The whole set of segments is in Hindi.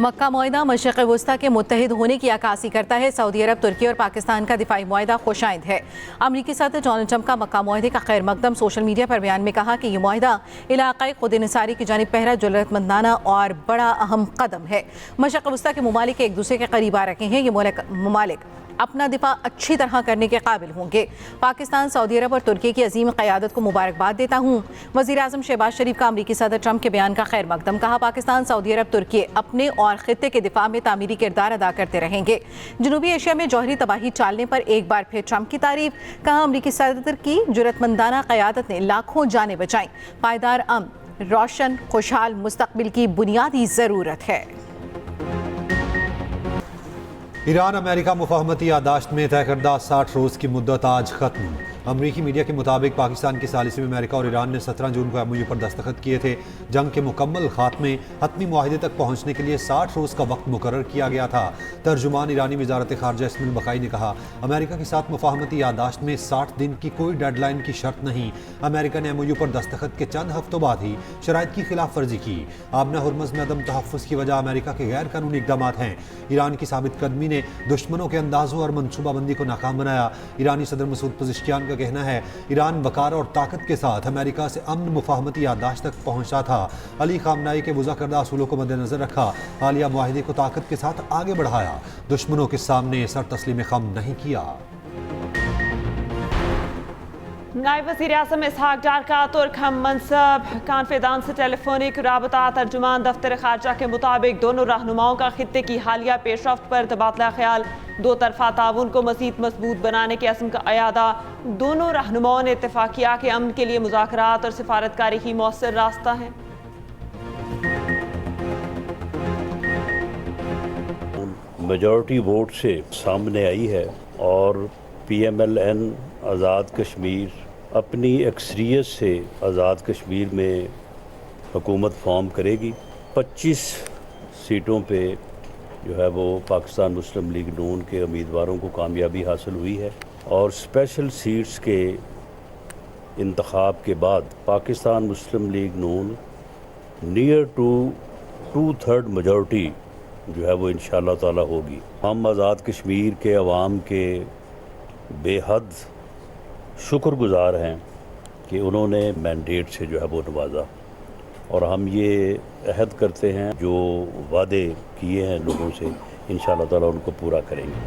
मक्का मुआहिदा मशरिक़ वस्ता के मुत्तहिद होने की अक्कासी करता है। सऊदी अरब, तुर्की और पाकिस्तान का दिफाई मुआहिदा खुशाइंद है। अमरीकी सदर डोनाल्ड ट्रंप का मक्का मुआहिदे का खैर मकदम। सोशल मीडिया पर बयान में कहा कि यह मुआहिदा इलाक़ाई खुद इन्हिसारी की जानिब पहला ज़रूरतमंदाना और बड़ा अहम कदम है। मशरिक़ वस्ता के ममालिक एक दूसरे के करीब आ रखे हैं। ये ममालिक अपना दिफा अच्छी तरह करने के काबिल होंगे। पाकिस्तान, सऊदी अरब और तुर्की की अजीम क़यादत को मुबारकबाद देता हूँ। वज़ीर आज़म शहबाज शरीफ का अमरीकी सदर ट्रंप के बयान का खैर मकदम। कहा, पाकिस्तान, सऊदी अरब, तुर्की अपने और खित्ते के दिफा में तामीरी किरदार अदा करते रहेंगे। जनूबी एशिया में जौहरी तबाही टालने पर एक बार फिर ट्रंप की तारीफ। कहा, अमरीकी सदर की जुर्रतमंदाना क़यादत ने लाखों जानें बचाईं। पायदार अमन, रोशन, खुशहाल मुस्तक़बिल की बुनियादी ज़रूरत है। ईरान अमेरिका मुफाहमती यादाश्त में तय करदा 60 रोज़ की मुद्दत आज खत्म। अमरीकी मीडिया के मुताबिक पाकिस्तान की सालिसी में अमेरिका और ईरान ने 17 जून को MOU पर दस्तखत किए थे। जंग के मुकम्मल खात्मे हतमी मुआहिदे तक पहुँचने के लिए 60 रोज़ का वक्त मुकर्रर किया गया था। तर्जुमान ईरानी वजारत खारजा इस्माइल बकाई ने कहा, अमेरिका के साथ मुफाहमती यादाश्त में 60 दिन की कोई डेडलाइन की शर्त नहीं। अमेरिका ने MOU पर दस्तखत के चंद हफ्तों बाद ही शराइत की खिलाफ वर्जी की। आबना हुर्मुज़ में अदम तहफ़्फ़ुज़ की वजह अमेरिका के गैर कानूनी इक़दाम हैं। ईरान की साबित कदमी ने दुश्मनों के अंदाज़ों और मनसूबाबंदी को नाकाम बनाया। ईरानी सदर मसूद पज़ेश्कियान का कहना है, ईरान वक़ार और ताकत के साथ अमेरिका से अमन मुफाहमती यादाश्त तक पहुँचा था। अली ख़ामनाई के वज़ा करदा असूलों को मद्देनज़र रखा। हालिया मुआहिदे को ताकत के साथ आगे बढ़ाया। दुश्मनों के सामने सर तस्लीम खम नहीं किया। नायब वज़ीर आज़म इसहाक डार का तुर्क हम मनसब कानफेदान से टेलीफोनिक राबता। तर्जुमान दफ्तर खारजा के मुताबिक दोनों रहनुमाओं का खित्ते की हालिया पेशरफ्त पर तबादला ख्याल। दो तरफा ताउन को मज़ीद मजबूत बनाने के अज़्म का अयादा। दोनों रहनुमाओं ने इत्तेफाक किया कि अमन के लिए मुज़ाकरात और सिफारतकारी ही मौसर रास्ता है। मेजॉरिटी वोट से सामने आई है और PMLN आज़ाद कश्मीर अपनी अक्सरियत से आज़ाद कश्मीर में हुकूमत फॉर्म करेगी। 25 सीटों पे जो है वो पाकिस्तान मुस्लिम लीग नून के उम्मीदवारों को कामयाबी हासिल हुई है और स्पेशल सीट्स के इंतखाब के बाद Pakistan Muslim League Noon near to 2/3 majority जो है वो इंशाअल्लाह ताला होगी। हम आज़ाद कश्मीर के अवाम के बेहद शुक्रगुज़ार हैं कि उन्होंने मैंडेट से जो है वो नवाजा और हम ये अहद करते हैं जो वादे किए हैं लोगों से इंशाअल्लाह ताला उनको पूरा करेंगे।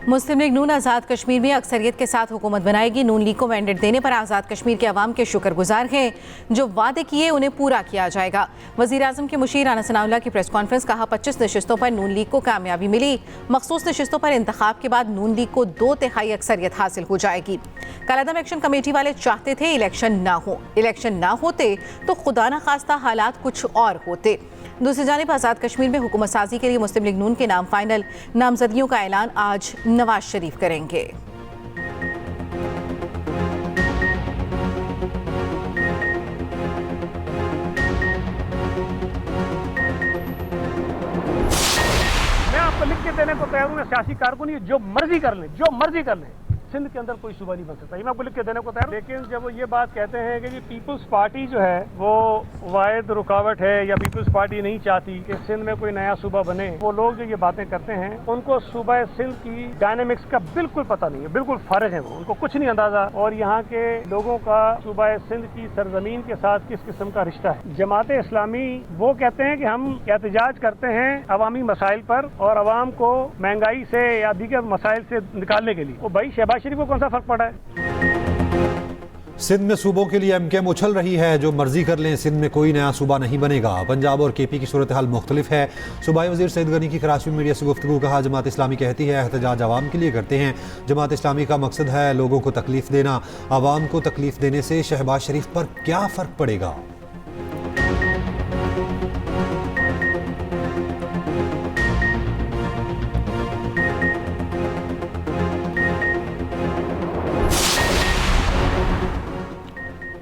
मुस्लिम लीग नून आज़ाद कश्मीर में अक्सरियत के साथ हुकूमत बनाएगी। नून लीग को मैंडेट देने पर आज़ाद कश्मीर के अवाम के शुक्रगुजार हैं। जो वादे किए उन्हें पूरा किया जाएगा। वज़ीर आज़म के मुशीर राना सनाउल्लाह की प्रेस कॉन्फ्रेंस। कहा, 25 नशिस्तों पर नून लीग को कामयाबी मिली। मखसूस नशिस्तों पर इंतखाब के बाद नून लीग को 2/3 अक्सरियत हासिल हो जाएगी। कलअदम एक्शन कमेटी वाले चाहते थे इलेक्शन ना हो। इलेक्शन ना होते तो खुदा न खास्ता हालात कुछ और होते। दूसरी जानिब आज़ाद कश्मीर में हुकूमत साजी के लिए मुस्लिम लीग नून के नाम फाइनल नामजदगियों का ऐलान आज नवाज शरीफ करेंगे। मैं आपको लिख के देने को तैयार हूँ। सियासी कारकुन जो मर्जी कर लें, जो मर्जी कर लें, सिंध के अंदर कोई सूबा नहीं बन सकता। ये मैं आपको लिख के देने को तैयार। लेकिन जब वो ये बात कहते हैं कि पीपल्स पार्टी जो है वो वाहिद रुकावट है या पीपल्स पार्टी नहीं चाहती कि सिंध में कोई नया सूबा बने, वो लोग जो ये बातें करते हैं उनको सूबा सिंध की डायनेमिक्स का बिल्कुल पता नहीं है, बिल्कुल फारिग है वो, उनको कुछ नहीं अंदाजा। और यहाँ के लोगों का सूबा सिंध की सरजमीन के साथ किस किस्म का रिश्ता है। जमात इस्लामी वो कहते हैं कि हम एहतजाज करते हैं अवामी मसाइल पर और अवाम को महंगाई से या दीगर मसाइल से निकालने के लिए। वो भाई शहबाज शरीफ को कौन सा फर्क पड़ा है। सिंध में सूबों के लिए MKM उछल रही है। जो मर्जी कर लें, सिंध में कोई नया सूबा नहीं बनेगा। पंजाब और KP की सूरत हाल मुख्तलिफ है। सूबाई वजीर सईद गनी की कराची में मीडिया से गुफ्तगू। कहा, जमात इस्लामी कहती है एहतजाज आवाम के लिए करते हैं। जमात इस्लामी का मकसद है लोगों को तकलीफ देना। आवाम को तकलीफ देने से शहबाज शरीफ पर क्या फ़र्क पड़ेगा।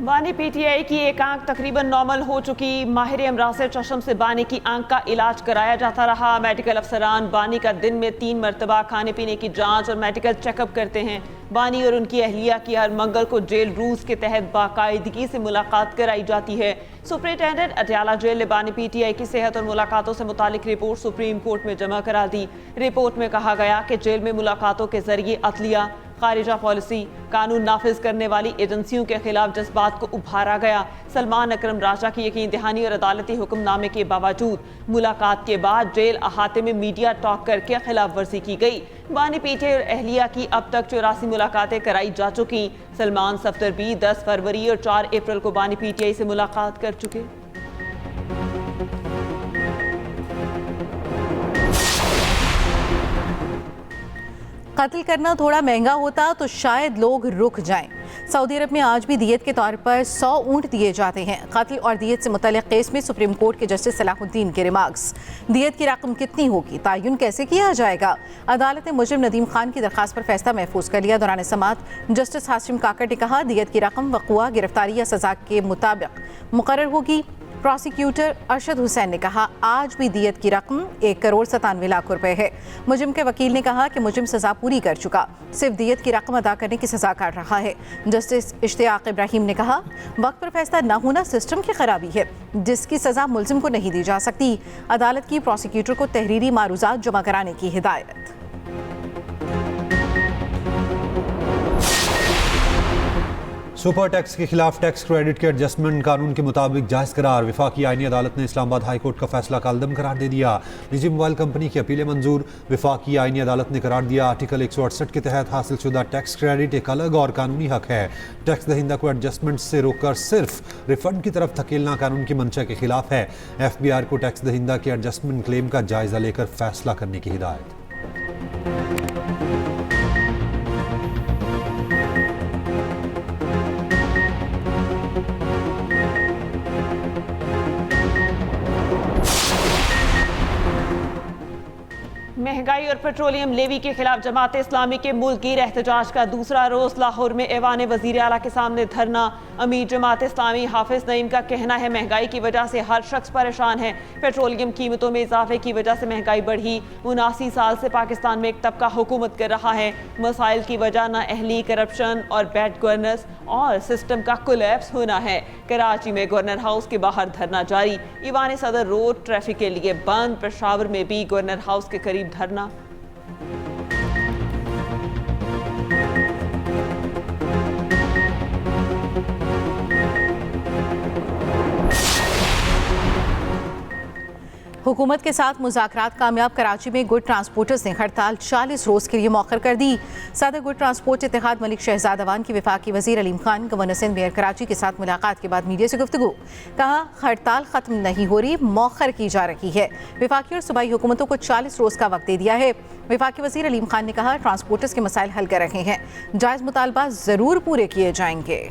बानी पीटीआई की एक आंख तकरीबन नॉर्मल हो चुकी। माहिर अमराज से चश्म से बानी की आंख का इलाज कराया जाता रहा। मेडिकल अफसरान बानी का दिन में 3 मरतबा खाने पीने की जांच और मेडिकल चेकअप करते हैं। बानी और उनकी अहलिया की हर मंगल को जेल रूल्स के तहत बाकायदगी से मुलाकात कराई जाती है। सुपरिटेंडेंट अटियाला जेल ने बानी पीटीआई की सेहत और मुलाकातों से मुतालिक रिपोर्ट सुप्रीम कोर्ट में जमा करा दी। रिपोर्ट में कहा गया कि जेल में मुलाकातों के जरिए अदलिया, खारिजा पॉलिसी, कानून नाफिज करने वाली एजेंसियों के खिलाफ जज्बात को उभारा गया। सलमान अकरम राजा की यकीन दहानी और अदालती हुक्मनामे के बावजूद मुलाकात के बाद जेल अहाते में मीडिया टॉक करके खिलाफ वर्जी की गई। बानी पीटीआई और अहलिया की अब तक 84 मुलाकातें कराई जा चुकी। सलमान सफ्दर भी 10 फरवरी और 4 अप्रैल को बानी पीटीआई से मुलाकात कर चुके। कत्ल करना थोड़ा महंगा होता तो शायद लोग रुक जाएं। सऊदी अरब में आज भी दियत के तौर पर 100 ऊंट दिए जाते हैं। कत्ल और दियत से मुतल्लिक़ केस में सुप्रीम कोर्ट के जस्टिस सलाहुद्दीन के रिमार्क्स। दियत की रकम कितनी होगी, तयन कैसे किया जाएगा? अदालत ने मुजरिम नदीम खान की दरख्वास्त पर फैसला महफूज कर लिया। दौरान समाअत जस्टिस हाशिम काकड़ ने कहा, दियत की रकम वक़ुआ, गिरफ्तारी या सज़ा के मुताबिक मुकर्रर होगी। प्रोसिक्यूटर अरशद हुसैन ने कहा, आज भी दियत की रकम 1,97,00,000 रुपए है। मुजरिम के वकील ने कहा कि मुजरिम सजा पूरी कर चुका, सिर्फ दियत की रकम अदा करने की सजा काट रहा है। जस्टिस इश्तियाक इब्राहिम ने कहा, वक्त पर फैसला न होना सिस्टम की खराबी है, जिसकी सजा मुलजिम को नहीं दी जा सकती। अदालत की प्रोसिक्यूटर को तहरीरी मारूजात जमा कराने की हिदायत। सुपर टैक्स के खिलाफ टैक्स क्रेडिट के एडजस्टमेंट कानून के मुताबिक जायज़ करार। विफाकी आईनी अदालत ने इस्लामाबाद हाई कोर्ट का फैसला कालदम करार दे दिया। निजी मोबाइल कंपनी की अपीलें मंजूर। विफाकी आईनी अदालत ने करार दिया, आर्टिकल 168 के तहत हासिल शुदा टैक्स क्रेडिट एक अलग और कानूनी हक है। टैक्स दहिंदा को एडजस्टमेंट से रोककर सिर्फ रिफंड की तरफ धकेलना कानून की मंशा के खिलाफ है। FBI को टैक्स दहिंदा के एडजस्टमेंट क्लेम का जायजा लेकर फैसला करने की हिदायत। महंगाई और पेट्रोलियम लेवी के खिलाफ जमात इस्लामी के मुल्की एहतजाज का दूसरा रोज। लाहौर में ऐवान वज़ीर आला के सामने धरना। अमीर जमात इस्लामी हाफिज नईम का कहना है, महंगाई की वजह से हर शख्स परेशान है। पेट्रोलियम कीमतों में इजाफे की वजह से महंगाई बढ़ी। 79 साल से पाकिस्तान में एक तबका हुकूमत कर रहा है। मसाइल की वजह नाअहली, करप्शन और बैड गवर्नेंस और सिस्टम का कोलैप्स होना है। कराची में गवर्नर हाउस के बाहर धरना जारी। ईवान सदर रोड ट्रैफिक के लिए बंद। पेशावर में भी गवर्नर हाउस के करीब धरना। हुकूमत के साथ मुज़ाकरात कामयाब। कराची में गुड ट्रांसपोर्टर्स ने हड़ताल 40 रोज़ के लिए मौखर कर दी। सदर गुड ट्रांसपोर्ट इत्तेहाद मलिक शहजाद अवान की वफाकी वज़ीर अलीम खान, गवर्नर सिंध मेयर कराची के साथ मुलाकात के बाद मीडिया से गुफ्तगू। कहा, हड़ताल ख़त्म नहीं हो रही, मौखर की जा रही है। वफाकी और सूबाई हुकूमतों को 40 रोज़ का वक्त दे दिया है। वफाकी वज़ीर अलीम खान ने कहा, ट्रांसपोर्टर्स के मसाइल हल कर रहे हैं, जायज़ मुतालबा ज़रूर पूरे किए जाएंगे।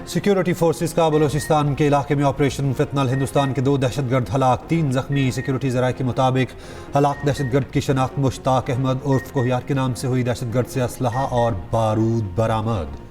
सिक्योरिटी फोर्सेस का बलोचिस्तान के इलाके में ऑपरेशन फितनल। हिंदुस्तान के 2 दहशतगर्द हलाक, 3 जख्मी। सिक्योरिटी ज़राए के मुताबिक हलाक दहशतगर्द की शनाख्त मुश्ताक अहमद उर्फ कोहियार के नाम से हुई। दहशतगर्द से असलहा और बारूद बरामद।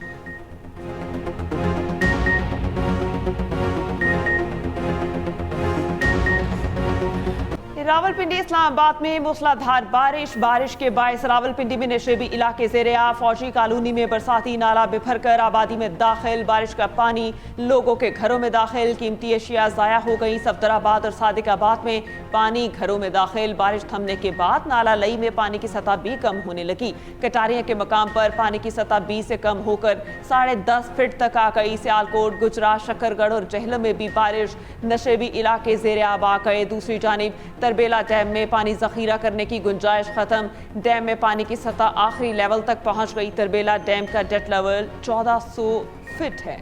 रावलपिंडी इस्लामाबाद में मूसलाधार बारिश के बायस रावलपिंडी में नशेबी इलाके ज़ेरे आब। फौजी कॉलोनी में बरसाती नाला बिफर कर आबादी में दाखिल। बारिश का पानी लोगों के घरों में दाखिल। कीमती अशिया ज़ाया हो गई। सफदराबाद और सादिकाबाद में पानी घरों में दाखिल। बारिश थमने के बाद नाला लई में पानी की सतह भी कम होने लगी। कटारिया के मकाम पर पानी की सतह 20 से कम होकर 10.5 फीट तक आ गई। सियालकोट, गुजरात, शकरगढ़ और जहलम में भी बारिश। नशेबी इलाके ज़ेरे आब आ गए। दूसरी जानिब बेला डैम में पानी जखीरा करने की गुंजाइश खत्म। डैम में पानी की सतह आखिरी लेवल तक पहुंच गई। तरबेला डैम का डेट लेवल 1400 फीट है।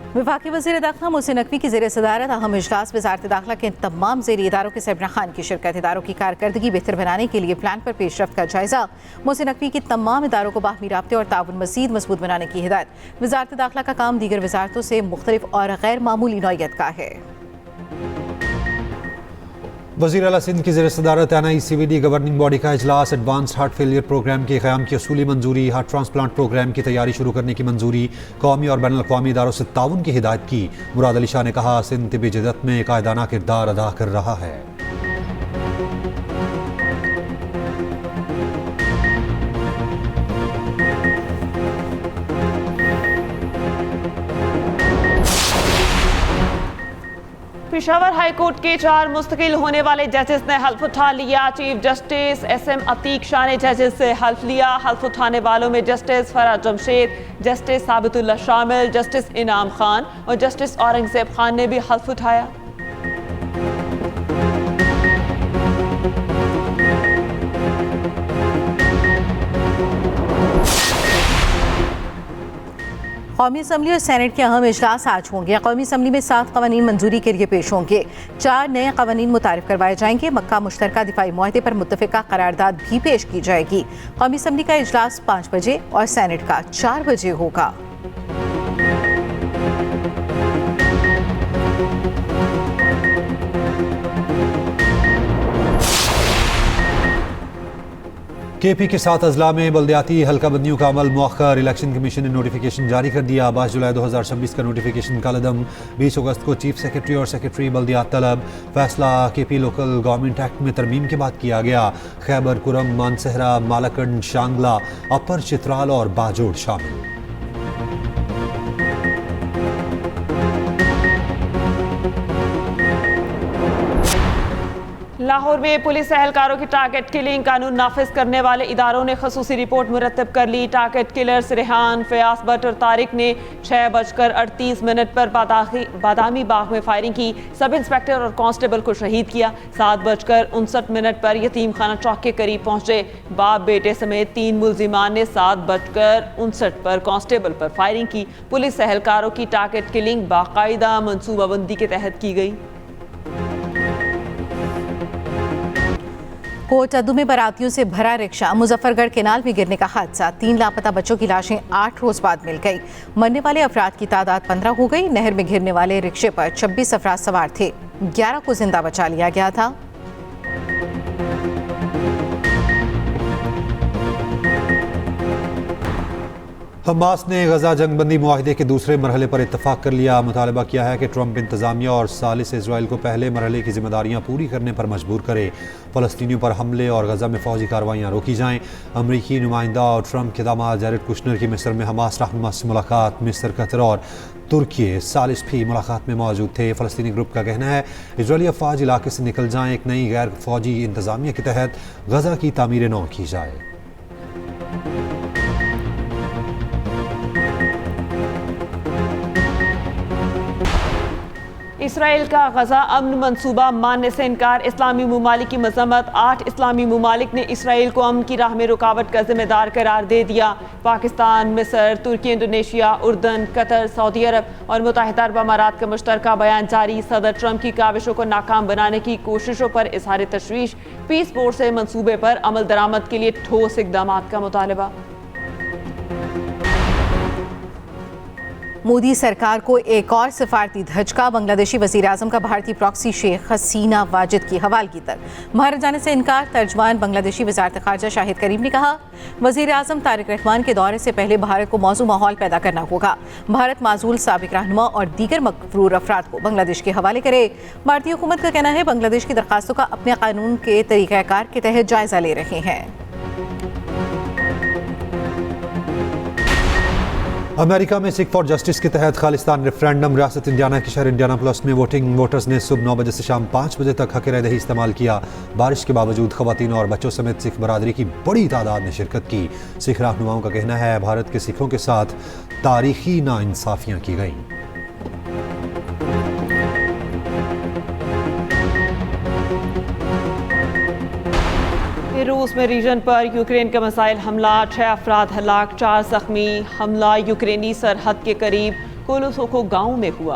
वफाकी वज़ीर दाखिला मोहसिन नकवी की ज़ेर सदारत अहम इजलास वज़ारत दाखिला के तमाम ज़ेरी इदारों के सरबराह खान की शिरकत। इदारों की कारकर्दगी बेहतर बनाने के लिए प्लान पर पेशरफ्त का जायजा। मोहसिन नकवी की तमाम इदारों को बाहमी राब्ते और ताउन मज़ीद मजबूत बनाने की हिदायत। वज़ारत दाखिला का काम दीगर वज़ारतों से मुख्तलिफ और गैर मामूली नौइयत का है। वज़ीर आला सिंध की ज़ेर सदारत NICVD गवर्निंग बॉडी का इजलास। एडवांस्ड हार्ट फेलियर प्रोग्राम के क़याम की असूली मंजूरी। हार्ट ट्रांसप्लांट प्रोग्राम की तैयारी शुरू करने की मंजूरी। कौमी और बैनुल अक़वामी इदारों से ताउन की हिदायत की। मुराद अली शाह ने कहा, सिंध तिब्बी जदत में कायदाना किरदार अदा कर रहा है। पेशावर हाई कोर्ट के 4 मुस्तकिल होने वाले जजेस ने हल्फ उठा लिया। Chief justice SM Atiq Shah ने जजेस से हल्फ लिया। हल्फ उठाने वालों में जस्टिस फराज जमशेद, जस्टिस साबितुल्लाह शामिल, जस्टिस इनाम खान और जस्टिस औरंगजेब खान ने भी हल्फ उठाया। कौमी असम्बली और सेनेट के अहम इजलास आज होंगे। कौमी असम्बली में 7 कवानीन मंजूरी के लिए पेश होंगे। 4 नए कवानीन मुतारिफ करवाए जाएंगे। मक्का मुश्तरका दिफाई मुआहदे पर मुत्तफ़िका करारदाद भी पेश की जाएगी। कौमी असम्बली का इजलास 5 बजे और सेनेट का 4 बजे होगा। KP के 7 अजला में बल्दियाती हल्का बंदियों का अमल मुअख्खर। इलेक्शन कमीशन ने नोटिफिकेशन जारी कर दिया। 22 जुलाई 2026 का नोटिफिकेशन कलदम। 20 अगस्त को चीफ सेक्रेटरी और सेक्रेटरी बल्दियात तलब। फैसला KP लोकल गवर्नमेंट एक्ट में तरमीम के बाद किया गया। खैबर कुरम, मानसहरा, मालाकंड, शांगला, अपर चित्राल और बाजोड़ शामिल। लाहौर में पुलिस एहलकारों की टारगेट किलिंग कानून नाफिज करने वाले इदारों ने खसूसी रिपोर्ट मुरतब कर ली। टारगेट किलर्स रेहान, फयाज भट्ट और तारिक ने 6:38 पर बादामी बाग में फायरिंग की। सब इंस्पेक्टर और कांस्टेबल को शहीद किया। 7:59 पर यतीम खाना चौक के करीब पहुंचे। बाप बेटे समेत 3 मुल्जिमान ने 7:59 पर कांस्टेबल पर फायरिंग की। पुलिस एहलकारों की टारगेट किलिंग बाकायदा मनसूबाबंदी के तहत की गई। कोटअद्दू में बारातियों से भरा रिक्शा मुजफ्फरगढ़ केनाल में गिरने का हादसा। 3 लापता बच्चों की लाशें 8 रोज बाद मिल गई। मरने वाले अफराद की तादाद 15 हो गई। नहर में गिरने वाले रिक्शे पर 26 अफराद सवार थे। 11 को जिंदा बचा लिया गया था। हमास ने गजा जंगबंदी मुआहदे के दूसरे मरहले पर इत्तफाक कर लिया। मुतालबा किया है कि ट्रंप इंतजामिया और सालिस इजराइल को पहले मरहले की जिम्मेदारियां पूरी करने पर मजबूर करे। फ़लस्तीनियों पर हमले और गजा में फ़ौजी कार्रवाइयाँ रोकी जाएँ। अमरीकी नुमाइंदा और ट्रंप के दामाद जैरेड कुशनर की मिस्र में हमास रहनुमा से मुलाकात। मिस्र, कतर और तुर्की सालिस भी मुलाकात में मौजूद थे। फ़लस्तीनी ग्रुप का कहना है इजरायली अफवाज इलाके से निकल जाएँ। एक नई गैर फ़ौजी इंतजामिया के तहत गजा की तामीर नौ की जाए। इसराइल का गजा अमन मंसूबा मानने से इनकार। इस्लामी ममालिक की मजम्मत। 8 इस्लामी ममालिक ने इसराइल को अमन की राह में रुकावट का जिम्मेदार करार दे दिया। पाकिस्तान, मिस्र, तुर्की, इंडोनेशिया, उर्दन, कतर, सऊदी अरब और मुत्तहिदा अरब अमारात का मुश्तरका बयान जारी। सदर ट्रंप की काविशों को नाकाम बनाने की कोशिशों पर इजहार तशवीश। पीस बोर्ड से मंसूबे पर अमल दरामद के लिए ठोस इकदाम का मुतालबा। मोदी सरकार को एक और सिफारती धचका। बांग्लादेशी वज़ीर आज़म का भारतीय प्रॉक्सी शेख हसीना वाजिद की हवालगी तक भारत जाने से इनकार। तर्जमान बांग्लादेशी वज़ारत ख़ारजा शाहिद करीम ने कहा, वज़ीर आज़म तारिक रहमान के दौरे से पहले भारत को मौजू माहौल पैदा करना होगा। भारत माजूल साबिक रहनुमा और दीगर मकरूर अफराद को बांग्लादेश के हवाले करे। भारतीय हुकूमत का कहना है बांग्लादेश की दरखास्तों का अपने कानून के तरीक़ाकार के तहत जायज़ा ले रहे हैं। अमेरिका में सिख फॉर जस्टिस के तहत खालिस्तान रेफरेंडम। रियासत इंडियाना के शहर इंडियानापोलिस में वोटर्स ने सुबह 9 बजे से शाम 5 बजे तक हक राय दही इस्तेमाल किया। बारिश के बावजूद खवातीन और बच्चों समेत सिख बरादरी की बड़ी तादाद ने शिरकत की। सिख रहनुमाओं का कहना है भारत के सिखों के साथ तारीखी नाइंसाफियां की गईं। रूस में रीजन पर यूक्रेन का मिसाइल हमला। 6 अफराद हलाक, 4 जख्मी। हमला यूक्रेनी सरहद के करीब कोलो सोको गांव में हुआ।